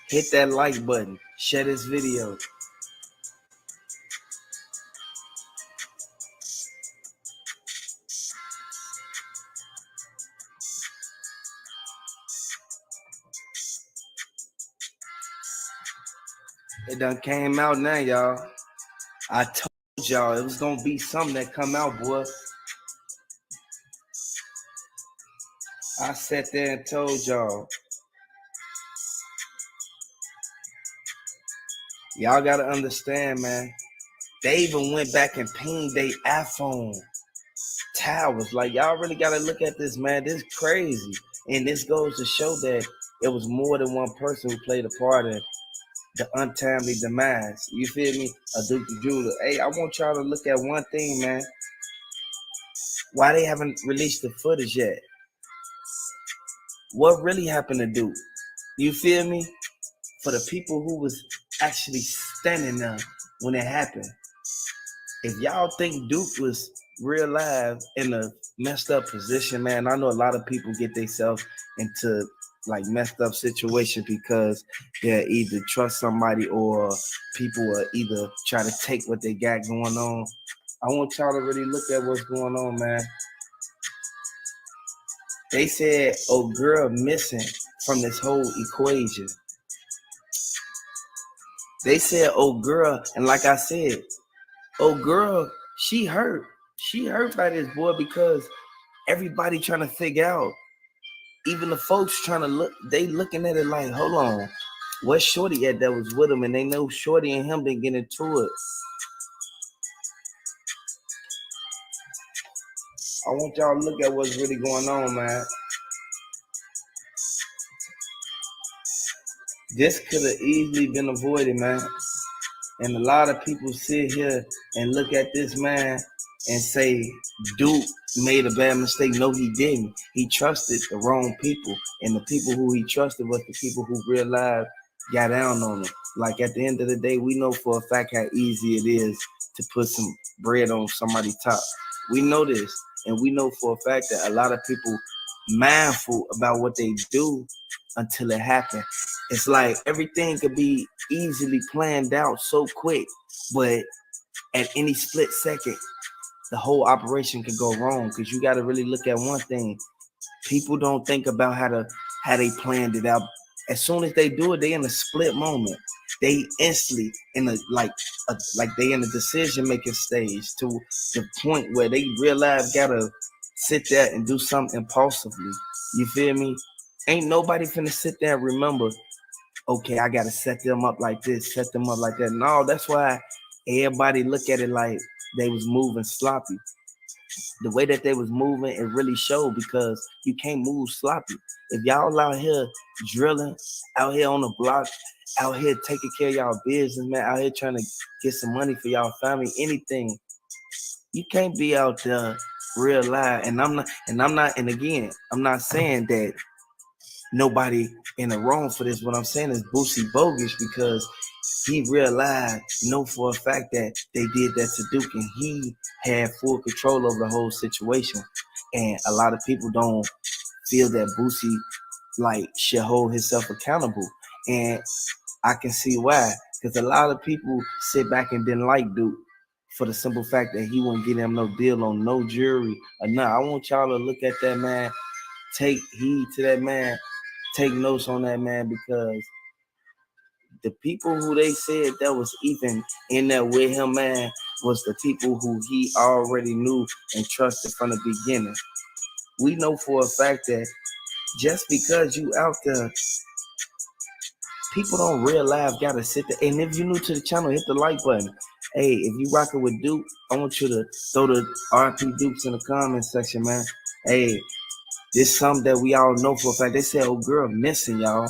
Hit that like button. Share this video. It done came out now, y'all. I told y'all it was gonna be something that come out, boy. I sat there and told y'all. Y'all gotta understand, man. They even went back and pinged their iPhone towers. Like, y'all really gotta look at this, man. This is crazy. And this goes to show that it was more than one person who played a part in the untimely demise. You feel me? A Duke093. Hey, I want y'all to look at one thing, man. Why they haven't released the footage yet? What really happened to Duke? You feel me? For the people who was actually standing there when it happened. If y'all think Duke was real live in a messed up position, man, I know a lot of people get themselves into like messed up situation because they either trust somebody or people will either try to take what they got going on. I want y'all to really look at what's going on, man. They said, oh, girl missing from this whole equation. They said, oh, girl, and like I said, oh, girl, she hurt. She hurt by this, boy, because everybody trying to figure out, even the folks trying to look, they looking at it like, hold on, where's Shorty at that was with him? And they know Shorty and him been getting into it. I want y'all to look at what's really going on, man. This could have easily been avoided, man. And a lot of people sit here and look at this man and say, Duke made a bad mistake. No, he didn't. He trusted the wrong people. And the people who he trusted was the people who realized got down on him. Like at the end of the day, we know for a fact how easy it is to put some bread on somebody's top. We know this. And we know for a fact that a lot of people mindful about what they do until it happens. It's like everything could be easily planned out so quick, but at any split second, the whole operation could go wrong. Because you got to really look at one thing: people don't think about how they planned it out. As soon as they do it, they in a split moment. They instantly in a like they in a decision making stage to the point where they realize gotta sit there and do something impulsively. You feel me? Ain't nobody finna sit there and remember, okay, I gotta set them up like this, set them up like that. No, that's why everybody look at it like they was moving sloppy. The way that they was moving, it really showed, because you can't move sloppy. If y'all out here drilling, out here on the block, out here taking care of y'all business, man, out here trying to get some money for y'all family, anything, you can't be out there real live. And and again, I'm not saying that nobody in the wrong for this. What I'm saying is Boosie bogus, because he realized, know for a fact that they did that to Duke, and he had full control over the whole situation. And a lot of people don't feel that Boosie like should hold himself accountable, and I can see why. Because a lot of people sit back and didn't like Duke for the simple fact that he wouldn't get him no deal on no jury or nothing. I want y'all to look at that man, take heed to that man, take notes on that man, because the people who they said that was even in there with him, man, was the people who he already knew and trusted from the beginning. We know for a fact that just because you out there, people don't realize gotta sit there. And if you're new to the channel, hit the like button. Hey, if you rocking with Duke, I want you to throw the RP Dukes in the comment section, man. Hey, this something that we all know for a fact. They said, oh, girl missing, y'all.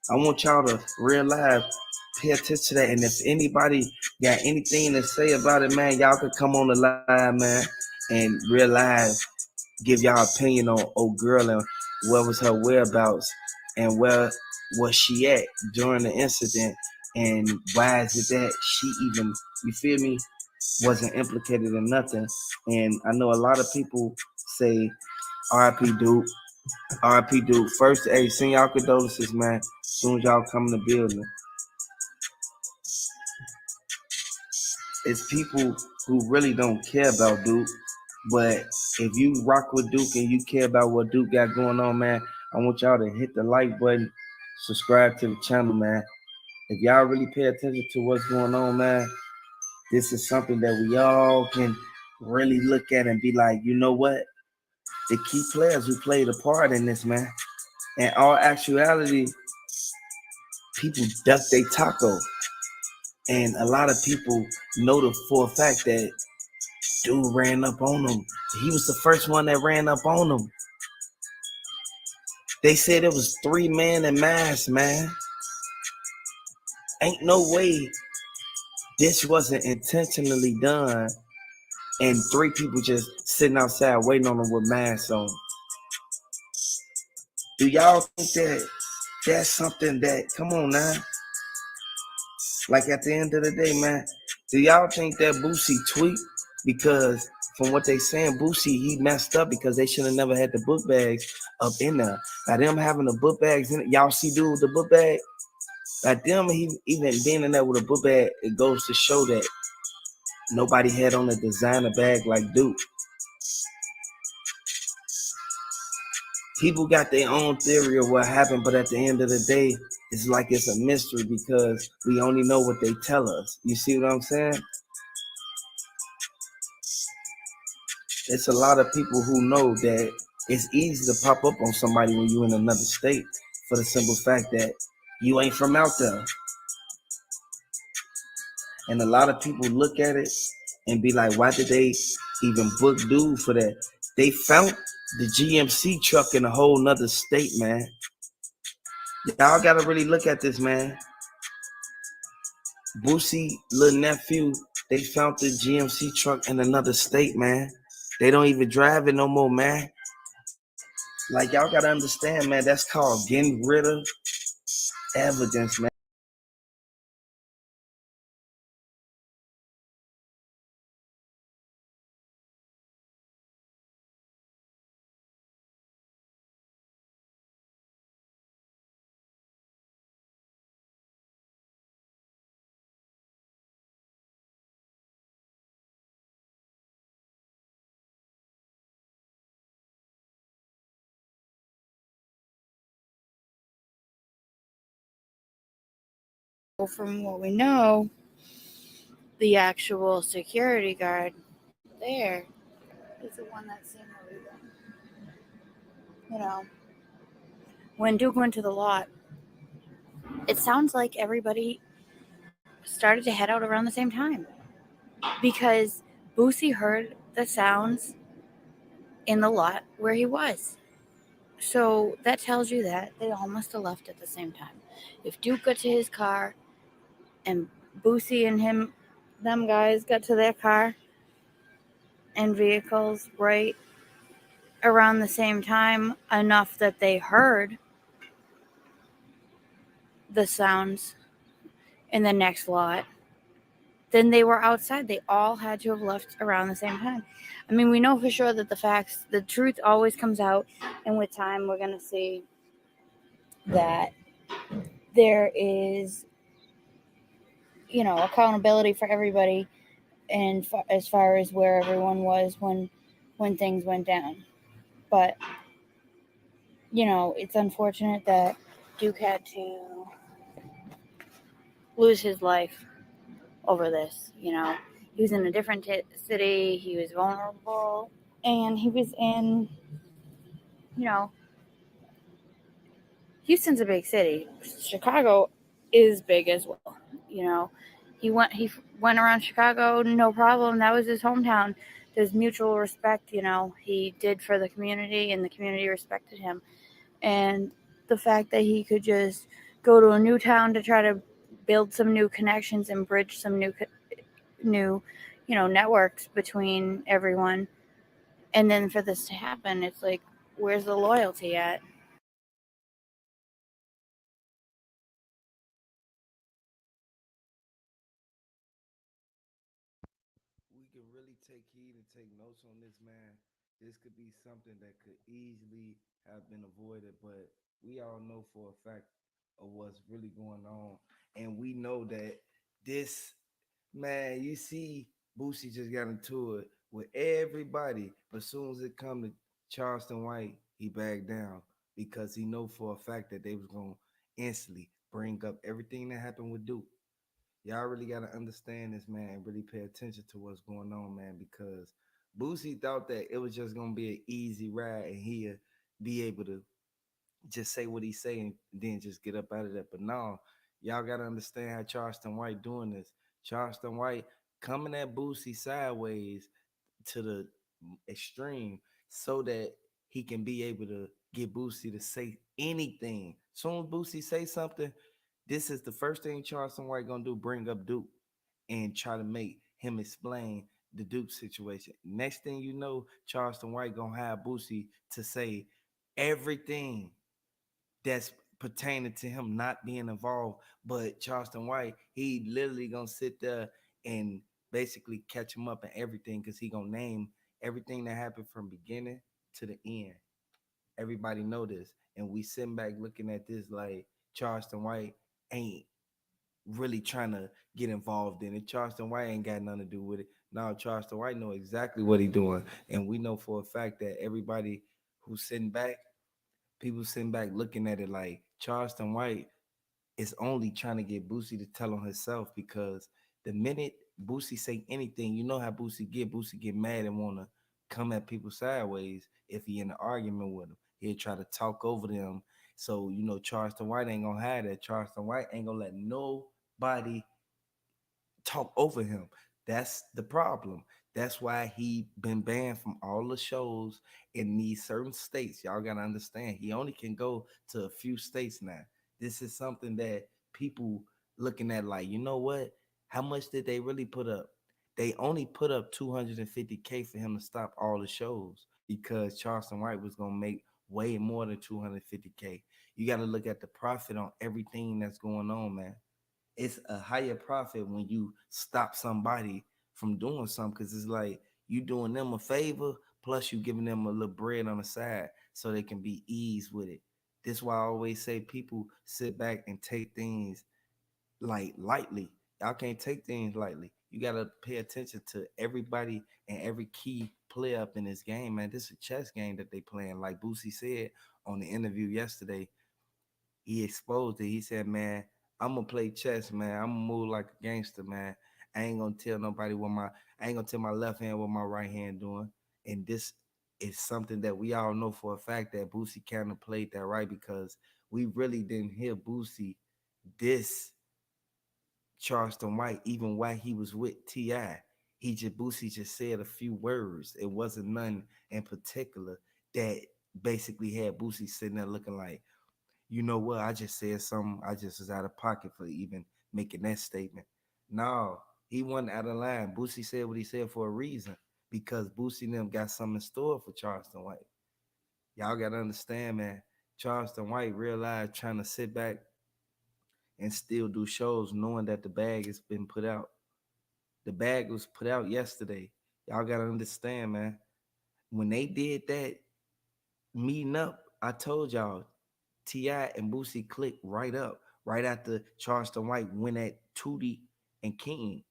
I want y'all to realize, pay attention to that. And if anybody got anything to say about it, man, y'all could come on the line, man, and realize, give y'all opinion on old girl and where was her whereabouts and where was she at during the incident, and why is it that she even, you feel me, wasn't implicated in nothing. And I know a lot of people say RIP Duke, RP Duke. First, hey, send y'all condolences, man. As soon as y'all come in the building. It's people who really don't care about Duke. But if you rock with Duke and you care about what Duke got going on, man, I want y'all to hit the like button, subscribe to the channel, man. If y'all really pay attention to what's going on, man, this is something that we all can really look at and be like, you know what? The key players who played a part in this, man. In all actuality, people duck their taco. And a lot of people know for a fact that dude ran up on them. He was the first one that ran up on them. They said it was 3 men in mass, man. Ain't no way this wasn't intentionally done and 3 people just sitting outside waiting on them with masks on. Do y'all think that that's something that, come on now, like at the end of the day, man, do y'all think that Boosie tweet? Because from what they saying, Boosie, he messed up because they should have never had the book bags up in there. By them having the book bags in it, y'all see dude with the book bag? By them, he even being in there with a book bag, it goes to show that nobody had on a designer bag like Duke. People got their own theory of what happened, but at the end of the day, it's like it's a mystery because we only know what they tell us. You see what I'm saying? It's a lot of people who know that it's easy to pop up on somebody when you're in another state for the simple fact that you ain't from out there. And a lot of people look at it and be like, why did they even book dude for that? They found the GMC truck in a whole nother state, man. Y'all gotta really look at this, man. Boosie, little nephew, they found the GMC truck in another state, man. They don't even drive it no more, man. Like, y'all gotta understand, man, that's called getting rid of evidence, man. From what we know, the actual security guard there is the one that seen everything. You know, when Duke went to the lot, it sounds like everybody started to head out around the same time because Boosie heard the sounds in the lot where he was. So that tells you that they all must have left at the same time. If Duke got to his car and Boosie and them guys got to their car and vehicles right around the same time enough that they heard the sounds in the next lot, then they were outside. They all had to have left around the same time. I mean, we know for sure that the truth always comes out, and with time, we're going to see that there is, accountability for everybody, and as far as where everyone was when things went down. But it's unfortunate that Duke had to lose his life over this. He was in a different city. He was vulnerable, and he was in, you know, Houston's a big city. Chicago is big as well. You know, he went around Chicago, no problem. That was his hometown. There's mutual respect. He did for the community, and the community respected him. And the fact that he could just go to a new town to try to build some new connections and bridge some new networks between everyone, and then for this to happen, it's like, where's the loyalty at? We can really take heed and take notes on this, man. this could be something that could easily have been avoided, but we all know for a fact of what's really going on. And we know that this man, you see, Boosie just got into it with everybody, but as soon as it come to Charleston White, he backed down because he know for a fact that they was gonna instantly bring up everything that happened with Duke. Y'all really gotta understand this, man, and really pay attention to what's going on, man, because Boosie thought that it was just gonna be an easy ride and he'd be able to just say what he's saying and then just get up out of that. But no, y'all gotta understand how Charleston White doing this. Charleston White coming at Boosie sideways to the extreme so that he can be able to get Boosie to say anything. Soon as Boosie say something, this is the first thing Charleston White gonna do: bring up Duke and try to make him explain the Duke situation. Next thing you know, Charleston White gonna have Boosie to say everything that's pertaining to him not being involved. But Charleston White, he literally gonna sit there and basically catch him up in everything because he gonna name everything that happened from beginning to the end. Everybody know this, and we sitting back looking at this like Charleston White ain't really trying to get involved in it. Charleston White ain't got nothing to do with it. Now Charleston White know exactly what he doing, and we know for a fact that everybody who's sitting back, people sitting back looking at it like Charleston White is only trying to get Boosie to tell on herself because the minute Boosie say anything, you know how Boosie get. Boosie get mad and wanna come at people sideways if he in an argument with them. He'll try to talk over them. So you know Charleston White ain't gonna have that. Charleston White ain't gonna let nobody talk over him. That's the problem. That's why he been banned from all the shows in these certain states. Y'all gotta understand. He only can go to a few states now. This is something that people looking at like, you know what? How much did they really put up? They only put up 250K for him to stop all the shows because Charleston White was gonna make way more than 250K. You got to look at the profit on everything that's going on, man. It's a higher profit when you stop somebody from doing something because it's like you doing them a favor plus you giving them a little bread on the side so they can be eased with it. This is why I always say people sit back and take things like lightly. Y'all can't take things lightly. You gotta pay attention to everybody and every key player up in this game, man. This is a chess game that they playing. Like Boosie said on the interview yesterday, he exposed it. He said, "Man, I'm gonna play chess, man. I'm gonna move like a gangster, man. I ain't gonna tell nobody what my I ain't gonna tell my left hand what my right hand doing." And this is something that we all know for a fact that Boosie kind of played that right because we really didn't hear Boosie this Charleston White even while he was with Ti. Boosie just said a few words. It wasn't none in particular that basically had Boosie sitting there looking like, you know what? I just said something. I just was out of pocket for even making that statement. No, he wasn't out of line. Boosie said what he said for a reason because Boosie and them got something in store for Charleston White. Y'all got to understand, man. Charleston White realized trying to sit back and still do shows knowing that the bag has been put out. The bag was put out yesterday. Y'all got to understand, man. When they did that meeting up, I told y'all T.I. and Boosie clicked right up right after Charleston White went at Tootie and King.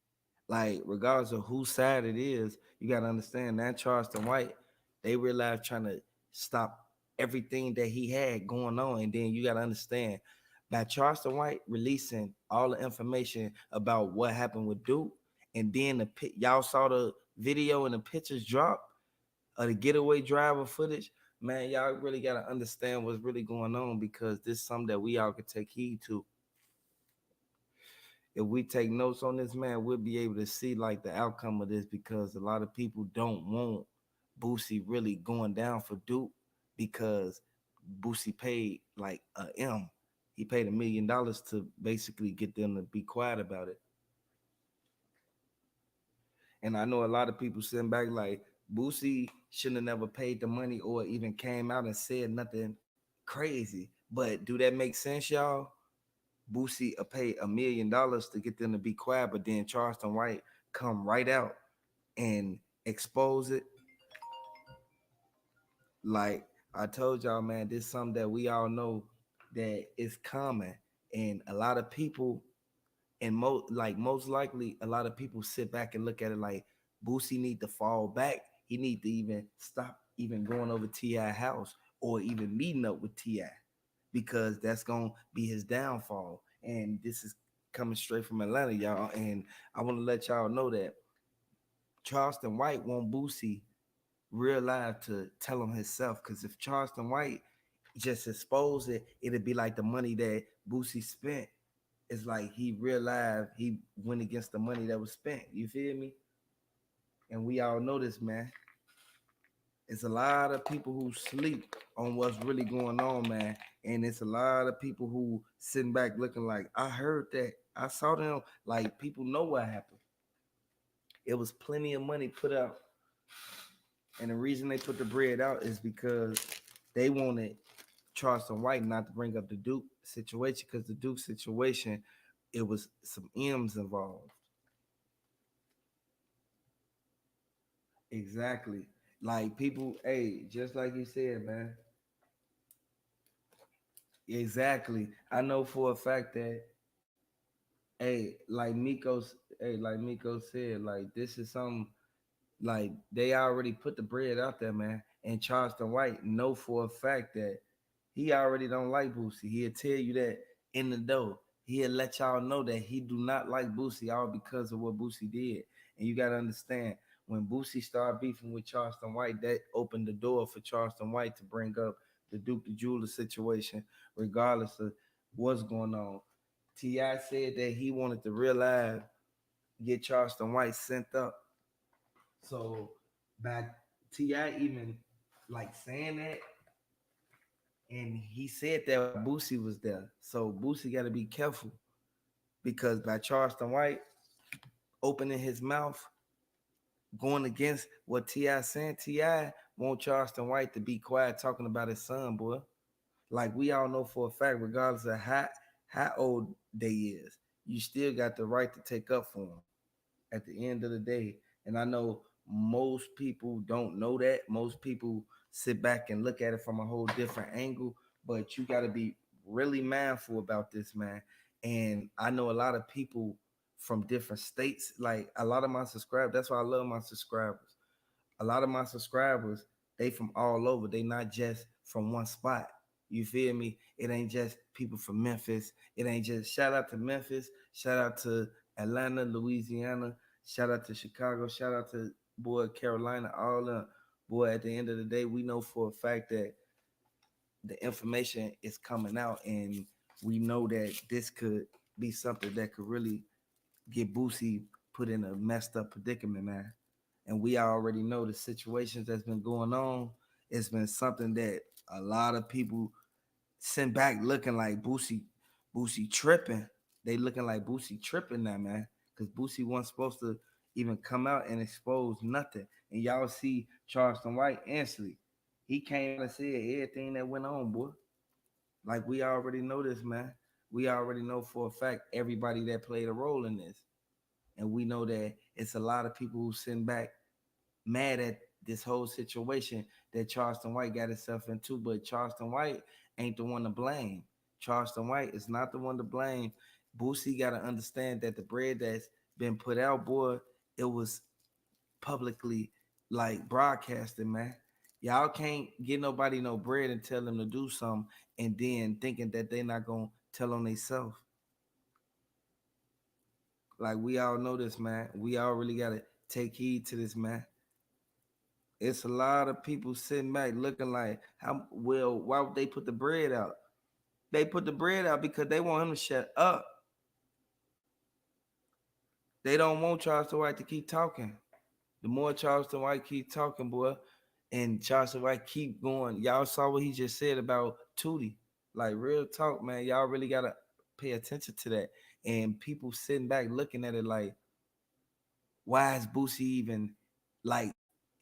Like, regardless of whose side it is, you gotta understand that Charleston White, they realized trying to stop everything that he had going on. And then you gotta understand by Charleston White releasing all the information about what happened with Duke, and then y'all saw the video and the pictures drop of the getaway driver footage, man, y'all really gotta understand what's really going on because this is something that we all could take heed to. If we take notes on this, man, we'll be able to see like the outcome of this because a lot of people don't want Boosie really going down for Duke because Boosie paid like a M. He paid $1 million to basically get them to be quiet about it. And I know a lot of people sitting back like Boosie shouldn't have never paid the money or even came out and said nothing crazy. But do that make sense, y'all? Boosie paid $1 million to get them to be quiet, but then Charleston White come right out and expose it. Like I told y'all, man, this is something that we all know that is common, and a lot of people, and most likely, a lot of people sit back and look at it like Boosie need to fall back. He need to even stop even going over Ti house or even meeting up with Ti because that's gonna be his downfall. And this is coming straight from Atlanta, y'all. And I want to let y'all know that Charleston White want Boosie real live to tell him himself. Because if Charleston White just expose it, it'd be like the money that Boosie spent. It's like he realized he went against the money that was spent. You feel me? And we all know this, man. It's a lot of people who sleep on what's really going on, man. And it's a lot of people who sitting back looking like, I heard that. I saw them. Like people know what happened. It was plenty of money put out. And the reason they put the bread out is because they wanted Charleston White not to bring up the Duke situation because the Duke situation, it was some M's involved. Exactly. Like people, hey, just like you said, man. Exactly. I know for a fact that, like Miko said, like this is something like they already put the bread out there, man. And Charleston White know for a fact that he already don't like Boosie. He'll tell you that in the door. He'll let y'all know that he do not like Boosie all because of what Boosie did. And you gotta understand when Boosie started beefing with Charleston White, that opened the door for Charleston White to bring up the Duke the Jeweler situation, regardless of what's going on. T.I. said that he wanted to realize get Charleston White sent up. So back T.I. even like saying that, and he said that while Boosie was there. So Boosie got to be careful because by Charleston White opening his mouth, going against what T.I. saying, T.I. want Charleston White to be quiet talking about his son, boy. Like we all know for a fact, regardless of how old they is, you still got the right to take up for them at the end of the day. And I know most people don't know that. Most people sit back and look at it from a whole different angle, but you got to be really mindful about this, man. And I know a lot of people from different states, like a lot of my subscribers, that's why I love my subscribers. A lot of my subscribers, they from all over. They not just from one spot. You feel me? It ain't just people from Memphis. It ain't just shout out to Memphis, shout out to Atlanta, Louisiana, shout out to Chicago, shout out to boy Carolina, all the boy. At the end of the day, we know for a fact that the information is coming out, and we know that this could be something that could really get Boosie put in a messed up predicament, man. And we already know the situations that's been going on. It's been something that a lot of people sent back looking like Boosie tripping. They looking like Boosie tripping now, man. Because Boosie wasn't supposed to even come out and expose nothing. And y'all see Charleston White instantly. He came out and said everything that went on, boy. Like we already know this, man. We already know for a fact everybody that played a role in this. And we know that it's a lot of people who sitting back mad at this whole situation that Charleston White got himself into, but Charleston White ain't the one to blame. Charleston White is not the one to blame. Boosie got to understand that the bread that's been put out, boy, it was publicly like broadcasted, man. Y'all can't get nobody no bread and tell them to do something and then thinking that they not gonna tell on themselves. Like we all know this, man. We all really gotta take heed to this, man. It's a lot of people sitting back looking like, how well, why would they put the bread out? They put the bread out because they want him to shut up. They don't want Charleston White to keep talking. The more Charleston White keep talking, boy, and Charleston White keep going. Y'all saw what he just said about Tootie. Like real talk, man. Y'all really gotta pay attention to that. And people sitting back looking at it like, why is Boosie even like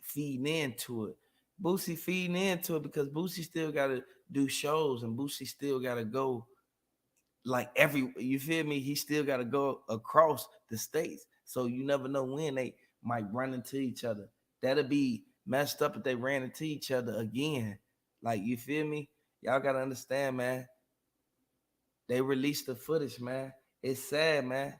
feeding into it? Boosie feeding into it because Boosie still gotta do shows and Boosie still gotta go like every you feel me? He still gotta go across the states. So you never know when they might run into each other. That'll be messed up if they ran into each other again. Like, you feel me? Y'all gotta understand, man. They released the footage, man. It's sad, man.